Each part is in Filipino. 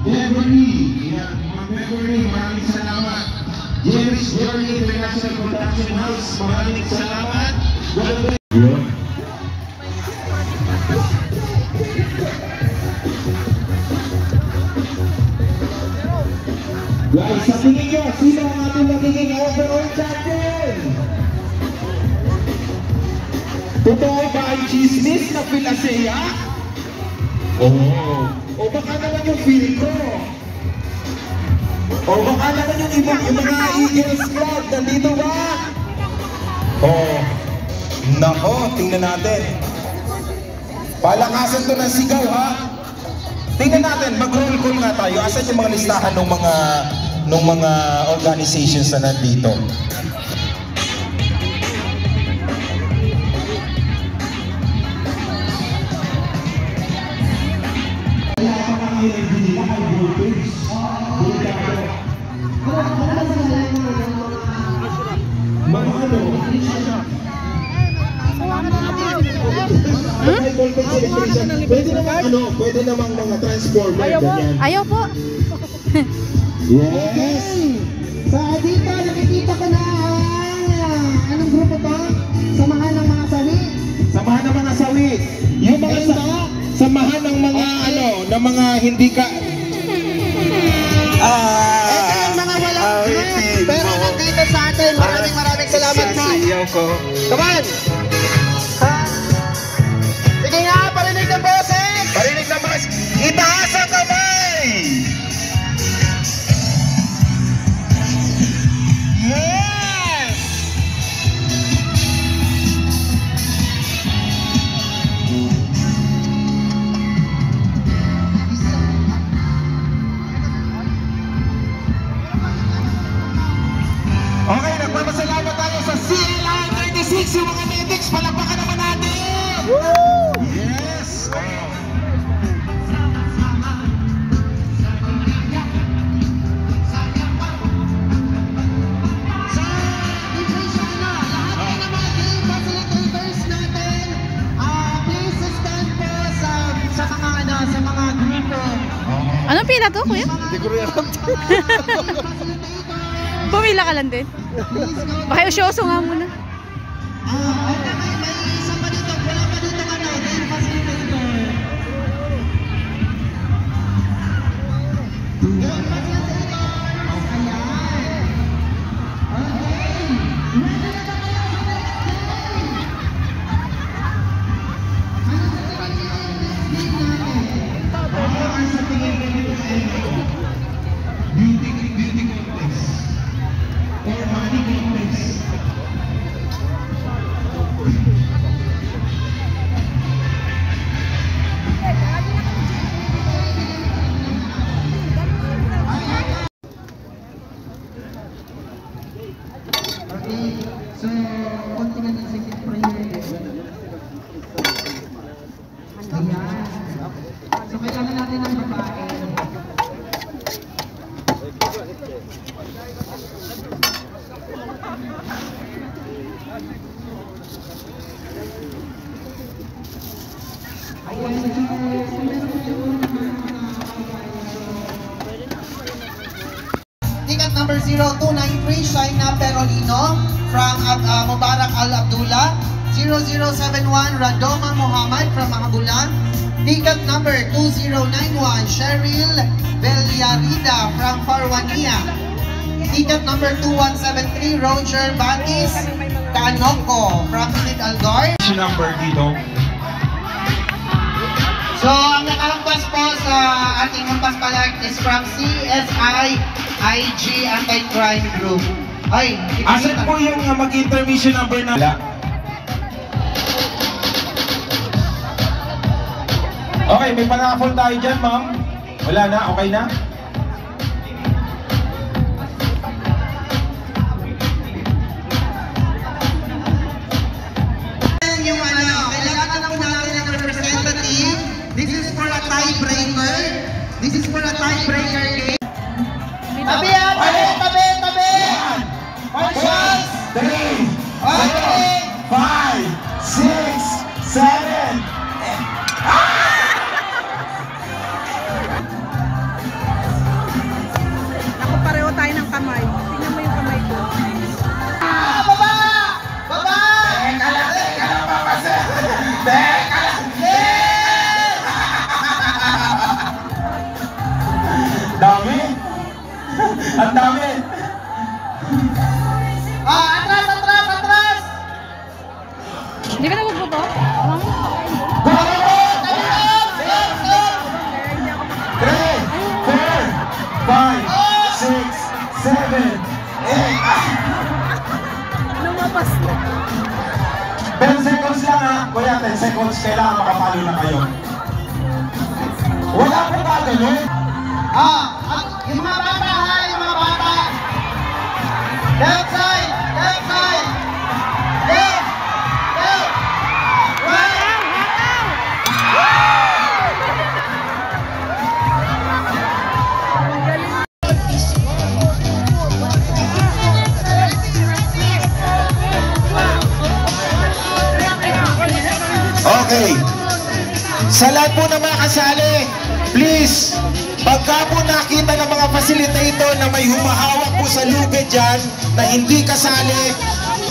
Beverly, Beverly, maraming salamat. James Journey International Production House, maraming salamat. Guys, sa tingin nyo, sino ang ating magiging overall champion? Totoo ba ang chismis na Pilasea? Oh. O baka naman yung feel ko. O baka naman yung ibang mga Eagles Club. Nandito ba? Oh. Nako, tingnan natin. Palakasan to ng sigaw, ha? Tingnan natin, mag-roll call nga tayo. Asan yung mga listahan ng mga organizations na nandito? Pwede namang mga transformer. Ayaw po. Yes. So dito nakikita ko na anong grupo to? Samahan ng mga sawi. Samahan ng mga sawi. Yung mga samahan ng mga ng mga hindi ka ito yung mga walang pero nandito sa atin. Maraming salamat po. Come on! Sige nga, parinig ng boses! Parinig ng boses! Itaas ang kamay! Yes! Okay, nagpapasalamat tayo sa CLI 36, yung mga medics, palakpakan naman natin! Woo! Yes! Anong pila to, kuya? Hindi ko rin alam. Pumila ka lang din. Baka usyoso nga muna. May isa pa dito, wala pa dito ka na, game facilitator. Game facilitator! Ayan! Beauty contest or money contest. Okay, so konti nga ng second prayer. Ayan. So kailangan natin ng babae. Ticket number 0293, Shaina Perolino from Mubarak Al Abdullah. 0071, Radoma Muhammad from Mahabulan. Ticket number 2091, Cheryl Villarida from Farwania. Ticket number 2173, Roger Batis Canoko from Sid Algar. Number dito. So, ang nakahampas po sa ating hampas palag is from CSI IG Anti-Crime Group. Ay, Asan po yung mag-intermission number na? Okay, may panakafol tayo dyan, ma'am. Wala na? Okay na? yung kailangan na po natin ng representative. This is for a tiebreaker. This is for a tiebreaker game. Tabi yan! Tabi! 1, 3, 5, 6, 7, seconds, kailangan makapalo na kayo. Wala po ba ganun? Yung mga bata ha, yung mga bata. Left side, left side. Left, left, right. Okay. Sa lahat po ng mga kasali, please, pagka po nakita ng mga facilitator na may humahawak po sa lugid dyan na hindi kasali,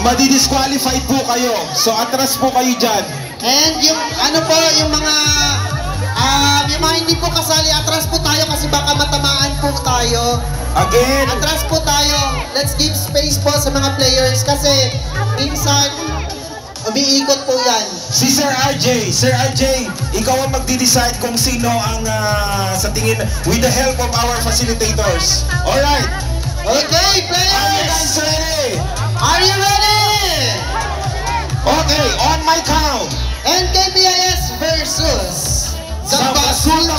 madidisqualified po kayo. So atras po kayo dyan. And yung ano po, yung mga hindi po kasali, atras po tayo kasi baka matamaan po tayo. Again, Atras po tayo. Let's give space po sa mga players kasi minsan umiikot po yan. si Sir RJ. Sir RJ, ikaw ang magdi-decide kung sino ang sa tingin with the help of our facilitators. Alright. Okay, Are you players! guys ready? Are you ready? Okay, on my count. NKPIS versus Zamba Sulta.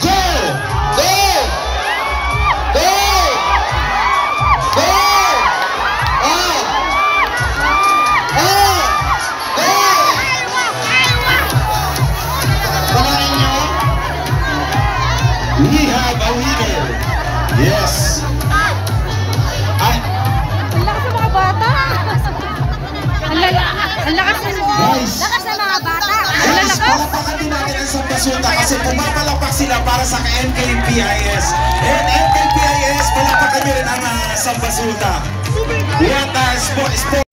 Go! Go! Go! Go! Oh! Oh! Go! Palarin nyo? We have a winner. Yes. Ang lakas ng mga bata. Ang lakas ng Guys. lakas ng mga bata. Ang Guys, lakas. palapakan din natin ang Zamba Sulta kasi pumapalapak sila para sa NKPIS. And NKPIS, palapakan nyo rin ang Zamba Sulta. What sport.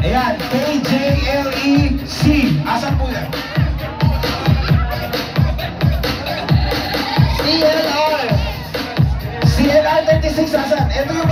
Ayan, KJLEC. Asan po yan? CLR. CLR. 6, asan? Ito yung